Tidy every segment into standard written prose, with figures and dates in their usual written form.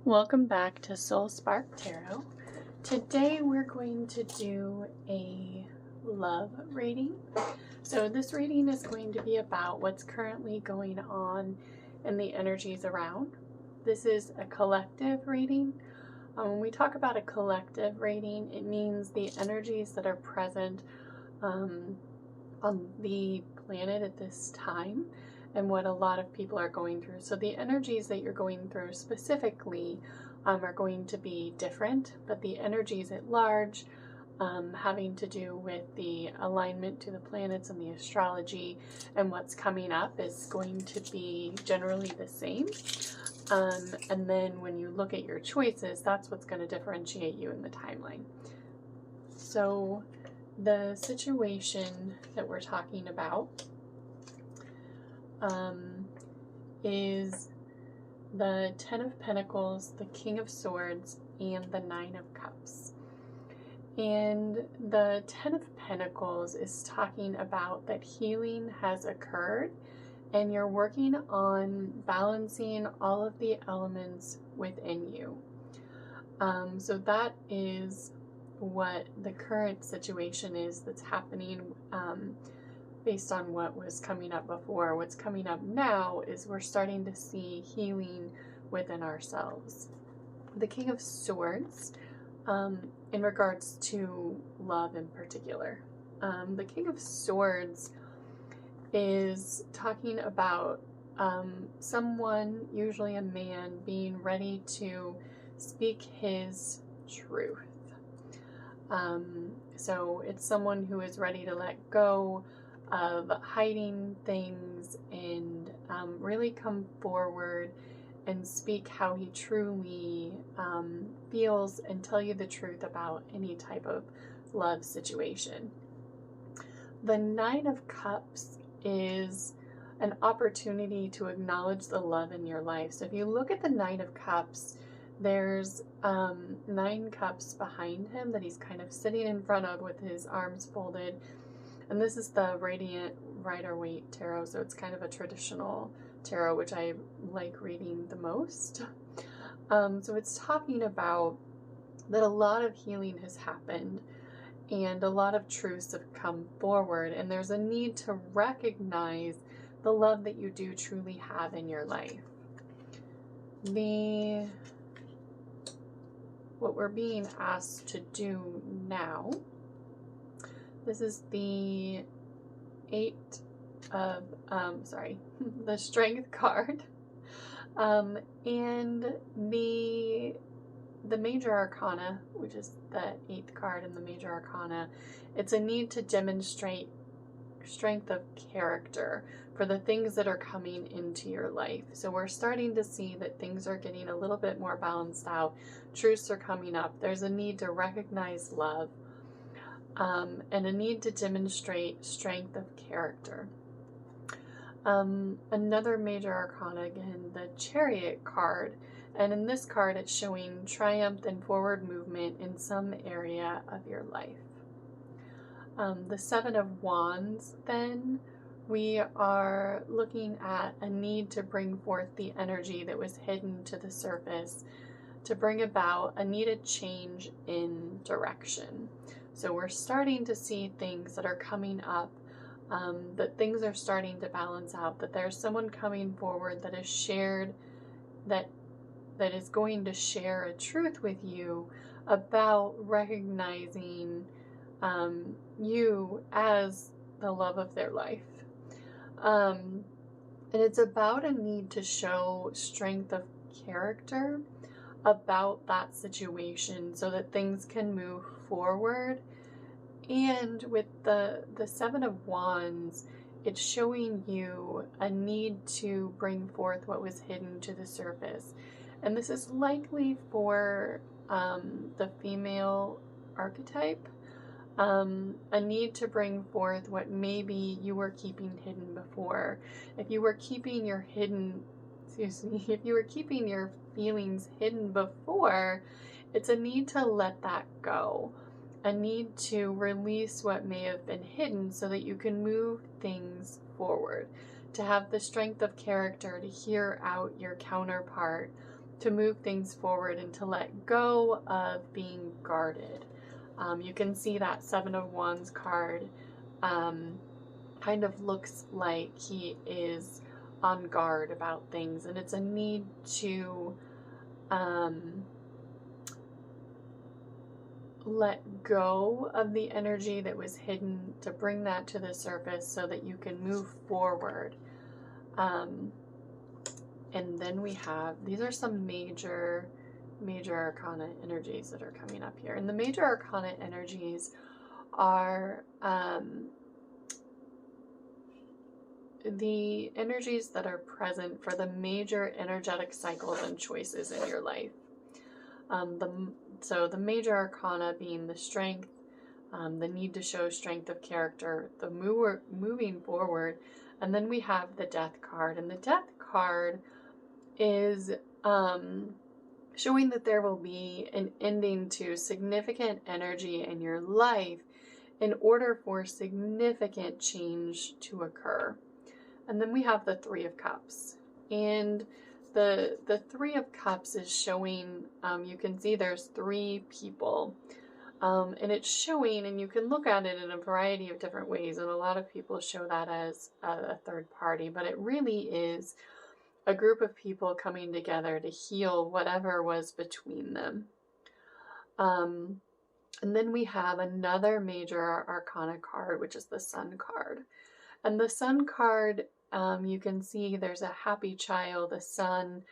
Welcome back to Soul Spark Tarot. Today we're going to do a love reading. So this reading is going to be about what's currently going on in the energies around. This is a collective reading. When we talk about a collective reading, it means the energies that are present on the planet at this time and what a lot of people are going through. So the energies that you're going through specifically are going to be different, but the energies at large having to do with the alignment to the planets and the astrology and what's coming up is going to be generally the same. And then when you look at your choices, that's what's going to differentiate you in the timeline. So the situation that we're talking about is the Ten of Pentacles, the King of Swords, and the Nine of Cups. And the Ten of Pentacles is talking about that healing has occurred and you're working on balancing all of the elements within you. So that is what the current situation is that's happening based on what was coming up before. What's coming up now is we're starting to see healing within ourselves. The King of Swords, in regards to love in particular. The King of Swords is talking about someone, usually a man, being ready to speak his truth. So it's someone who is ready to let go of hiding things and really come forward and speak how he truly feels and tell you the truth about any type of love situation. The Nine of Cups is an opportunity to acknowledge the love in your life. So if you look at the Nine of Cups, there's 9 cups behind him that he's kind of sitting in front of with his arms folded. And this is the Radiant Rider-Waite Tarot, so it's kind of a traditional tarot, which I like reading the most. So it's talking about that a lot of healing has happened and a lot of truths have come forward, and there's a need to recognize the love that you do truly have in your life. What we're being asked to do now, this is the the Strength card, and the Major Arcana, which is the 8th card in the Major Arcana. It's a need to demonstrate strength of character for the things that are coming into your life. So we're starting to see that things are getting a little bit more balanced out. Truths are coming up. There's a need to recognize love. And a need to demonstrate strength of character. Another Major Arcana, again, the Chariot card, and in this card it's showing triumph and forward movement in some area of your life. The Seven of Wands, then, we are looking at a need to bring forth the energy that was hidden to the surface, to bring about a needed change in direction. So we're starting to see things that are coming up, that things are starting to balance out, that there's someone coming forward that is shared, that is going to share a truth with you about recognizing you as the love of their life. And it's about a need to show strength of character about that situation so that things can move forward. And with the Seven of Wands, it's showing you a need to bring forth what was hidden to the surface. And this is likely for the female archetype, a need to bring forth what maybe you were keeping hidden before. If you were keeping your feelings hidden before, it's a need to let that go. A need to release what may have been hidden so that you can move things forward. To have the strength of character to hear out your counterpart to move things forward and to let go of being guarded. You can see that Seven of Wands card kind of looks like he is on guard about things, and it's a need to let go of the energy that was hidden, to bring that to the surface so that you can move forward. And then we have, these are some major arcana energies that are coming up here. And the major arcana energies are the energies that are present for the major energetic cycles and choices in your life. So the major arcana being the strength, the need to show strength of character, the moving forward, and then we have the death card. And the death card is showing that there will be an ending to significant energy in your life in order for significant change to occur. And then we have the Three of Cups. And the Three of Cups is showing, you can see there's three people. And it's showing, and you can look at it in a variety of different ways, and a lot of people show that as a third party, but it really is a group of people coming together to heal whatever was between them. And then we have another major arcana card, which is the Sun card. And the Sun card, you can see there's a happy child, a sun,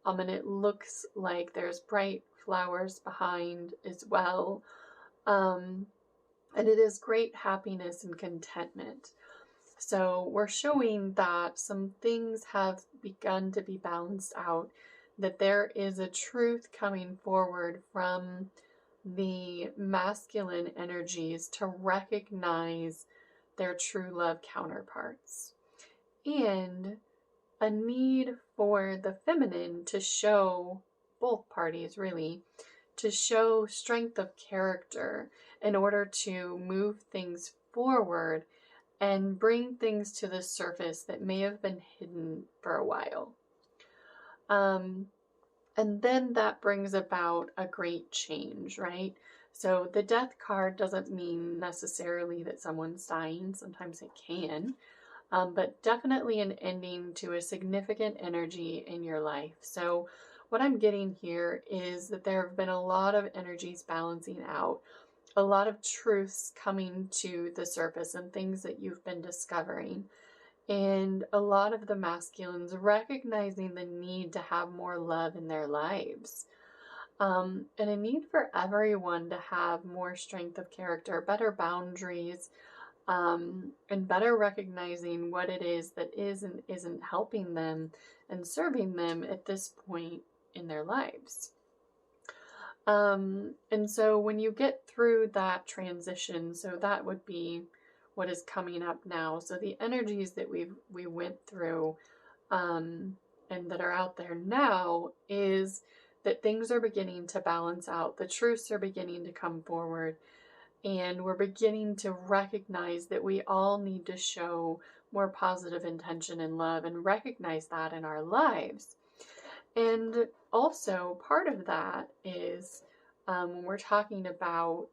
and it looks like there's bright flowers behind as well. And it is great happiness and contentment. So we're showing that some things have begun to be balanced out, that there is a truth coming forward from the masculine energies to recognize their true love counterparts, and a need for the feminine to show, both parties really, to show strength of character in order to move things forward and bring things to the surface that may have been hidden for a while. And then that brings about a great change, right? So the death card doesn't mean necessarily that someone's dying. Sometimes it can, but definitely an ending to a significant energy in your life. So what I'm getting here is that there have been a lot of energies balancing out, a lot of truths coming to the surface and things that you've been discovering, and a lot of the masculines recognizing the need to have more love in their lives, and a need for everyone to have more strength of character, better boundaries, and better recognizing what it is that is and isn't helping them and serving them at this point in their lives. And so when you get through that transition, so that would be what is coming up now. So the energies that we went through, and that are out there now, is that things are beginning to balance out. The truths are beginning to come forward, and we're beginning to recognize that we all need to show more positive intention and love and recognize that in our lives. And also part of that is when we're talking about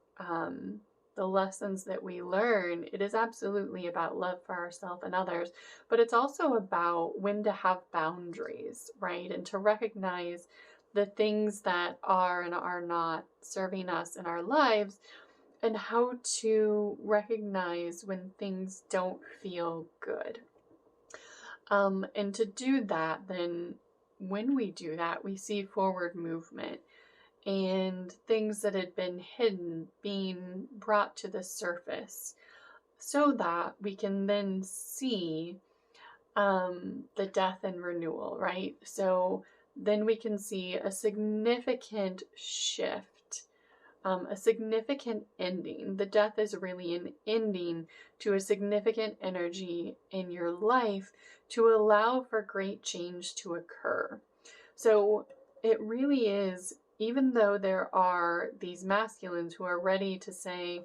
the lessons that we learn, it is absolutely about love for ourselves and others, but it's also about when to have boundaries, right? And to recognize the things that are and are not serving us in our lives, and how to recognize when things don't feel good. And to do that, then when we do that, we see forward movement and things that had been hidden being brought to the surface, so that we can then see the death and renewal, right? So then we can see a significant shift, a significant ending. The death is really an ending to a significant energy in your life to allow for great change to occur. So it really is, even though there are these masculines who are ready to say,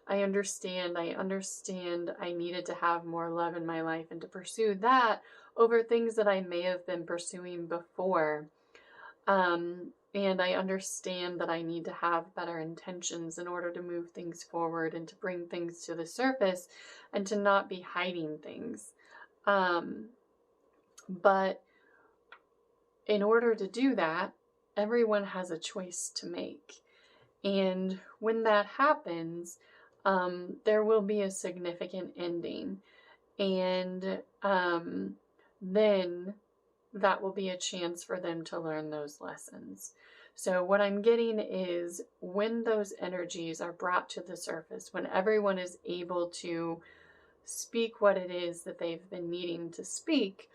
I understand I needed to have more love in my life and to pursue that over things that I may have been pursuing before. And I understand that I need to have better intentions in order to move things forward and to bring things to the surface and to not be hiding things. But in order to do that, everyone has a choice to make. And when that happens, there will be a significant ending. And then that will be a chance for them to learn those lessons. So what I'm getting is when those energies are brought to the surface, when everyone is able to speak what it is that they've been needing to speak,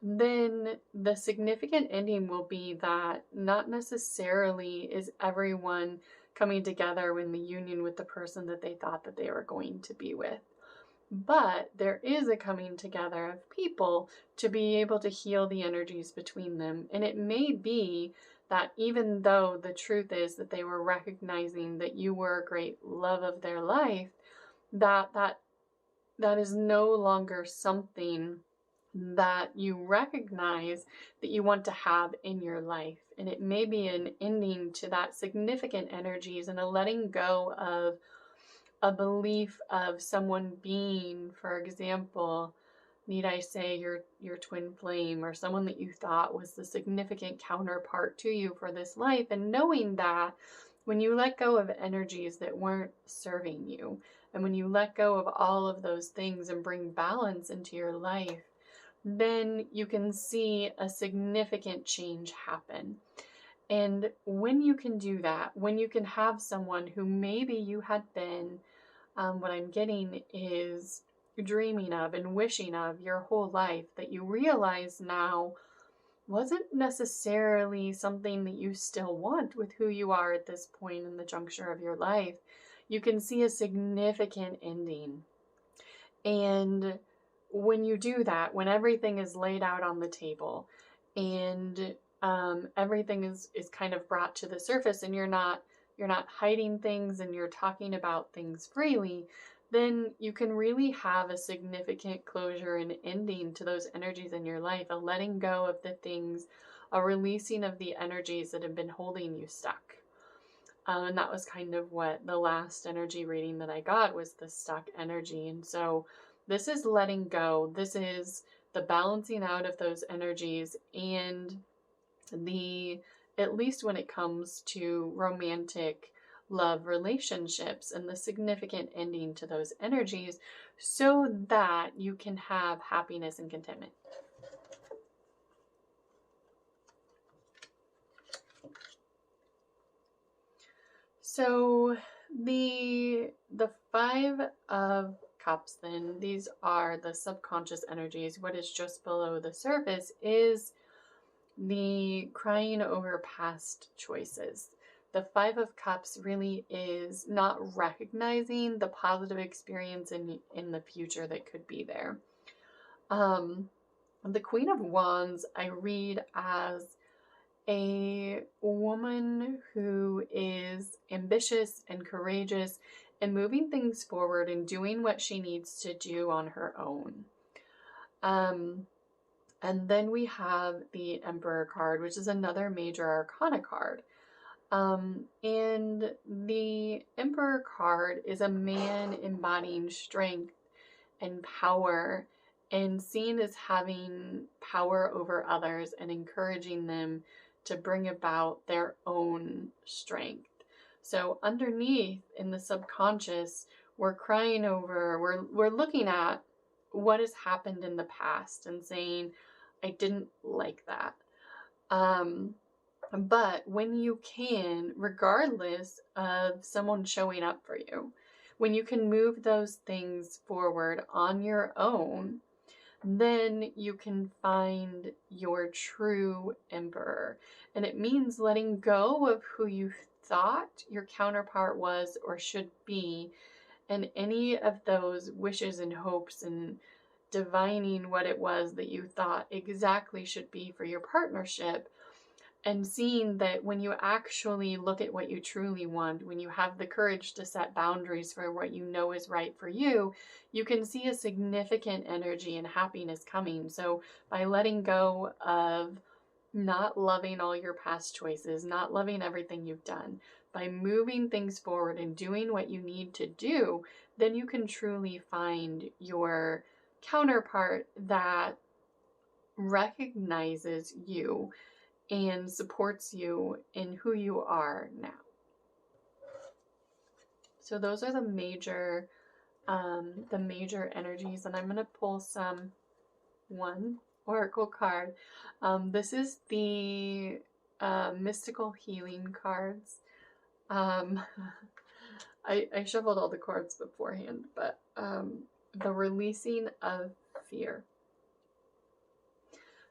then the significant ending will be that not necessarily is everyone coming together in the union with the person that they thought that they were going to be with. But there is a coming together of people to be able to heal the energies between them. And it may be that even though the truth is that they were recognizing that you were a great love of their life, that is no longer something that you recognize that you want to have in your life. And it may be an ending to that significant energies and a letting go of a belief of someone being, for example, need I say your twin flame, or someone that you thought was the significant counterpart to you for this life, and knowing that when you let go of energies that weren't serving you, and when you let go of all of those things and bring balance into your life, then you can see a significant change happen. And when you can do that, when you can have someone who maybe you had been, what I'm getting is dreaming of and wishing of your whole life, that you realize now wasn't necessarily something that you still want with who you are at this point in the juncture of your life, you can see a significant ending. And when you do that, when everything is laid out on the table and everything is kind of brought to the surface, and you're not hiding things and you're talking about things freely, then you can really have a significant closure and ending to those energies in your life, a letting go of the things, a releasing of the energies that have been holding you stuck. And that was kind of what the last energy reading that I got was, the stuck energy. And so this is letting go. This is the balancing out of those energies, and at least when it comes to romantic love relationships, and the significant ending to those energies so that you can have happiness and contentment. So the Five of Cups, then, these are the subconscious energies. What is just below the surface is the crying over past choices. The Five of Cups really is not recognizing the positive experience in the future that could be there. The Queen of Wands I read as a woman who is ambitious and courageous and moving things forward and doing what she needs to do on her own. And then we have the Emperor card, which is another major arcana card. And the Emperor card is a man embodying strength and power and seen as having power over others and encouraging them to bring about their own strength. So underneath in the subconscious, we're crying over, we're looking at what has happened in the past and saying, I didn't like that. But when you can, regardless of someone showing up for you, when you can move those things forward on your own, then you can find your true emperor. And it means letting go of who you thought your counterpart was or should be, and any of those wishes and hopes and divining what it was that you thought exactly should be for your partnership, and seeing that when you actually look at what you truly want, when you have the courage to set boundaries for what you know is right for you, you can see a significant energy and happiness coming. So by letting go of not loving all your past choices, not loving everything you've done, by moving things forward and doing what you need to do, then you can truly find your counterpart that recognizes you and supports you in who you are now. So those are the major energies, and I'm going to pull one oracle card. This is the mystical healing cards. I shuffled all the cards beforehand, but the releasing of fear.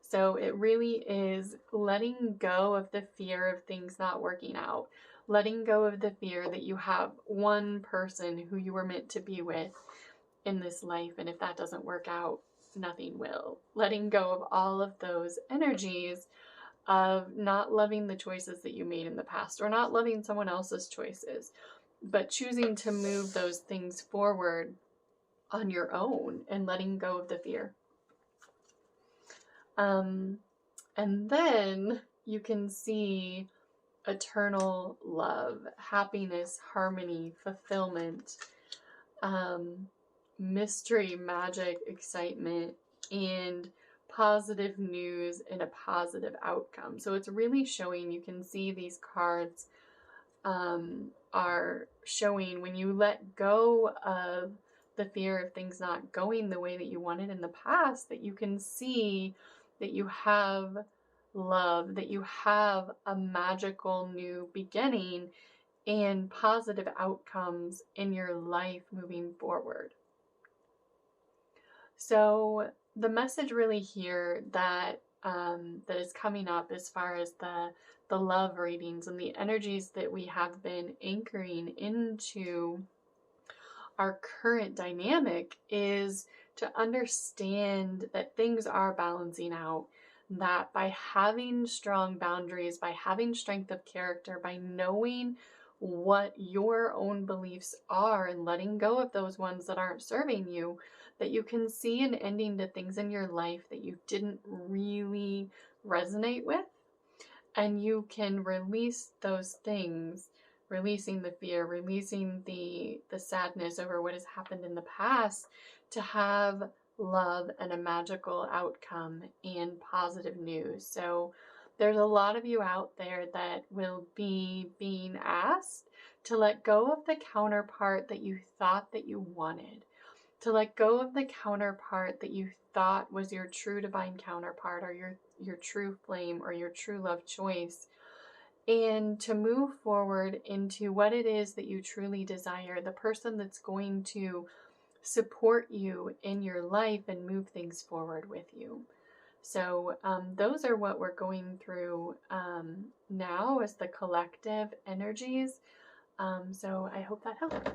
So it really is letting go of the fear of things not working out, letting go of the fear that you have one person who you were meant to be with in this life, and if that doesn't work out, nothing will. Letting go of all of those energies of not loving the choices that you made in the past, or not loving someone else's choices, but choosing to move those things forward on your own and letting go of the fear. And then you can see eternal love, happiness, harmony, fulfillment, mystery, magic, excitement, and positive news and a positive outcome. So it's really showing, you can see these cards are showing when you let go of the fear of things not going the way that you wanted in the past, that you can see that you have love, that you have a magical new beginning and positive outcomes in your life moving forward. So the message really here that that is coming up as far as the love readings and the energies that we have been anchoring into our current dynamic is to understand that things are balancing out, that by having strong boundaries, by having strength of character, by knowing what your own beliefs are and letting go of those ones that aren't serving you, that you can see an ending to things in your life that you didn't really resonate with, and you can release those things, releasing the fear, releasing the sadness over what has happened in the past, to have love and a magical outcome and positive news. So there's a lot of you out there that will be being asked to let go of the counterpart that you thought that you wanted, to let go of the counterpart that you thought was your true divine counterpart, or your true flame, or your true love choice, and to move forward into what it is that you truly desire, the person that's going to support you in your life and move things forward with you. So those are what we're going through now as the collective energies. So I hope that helped.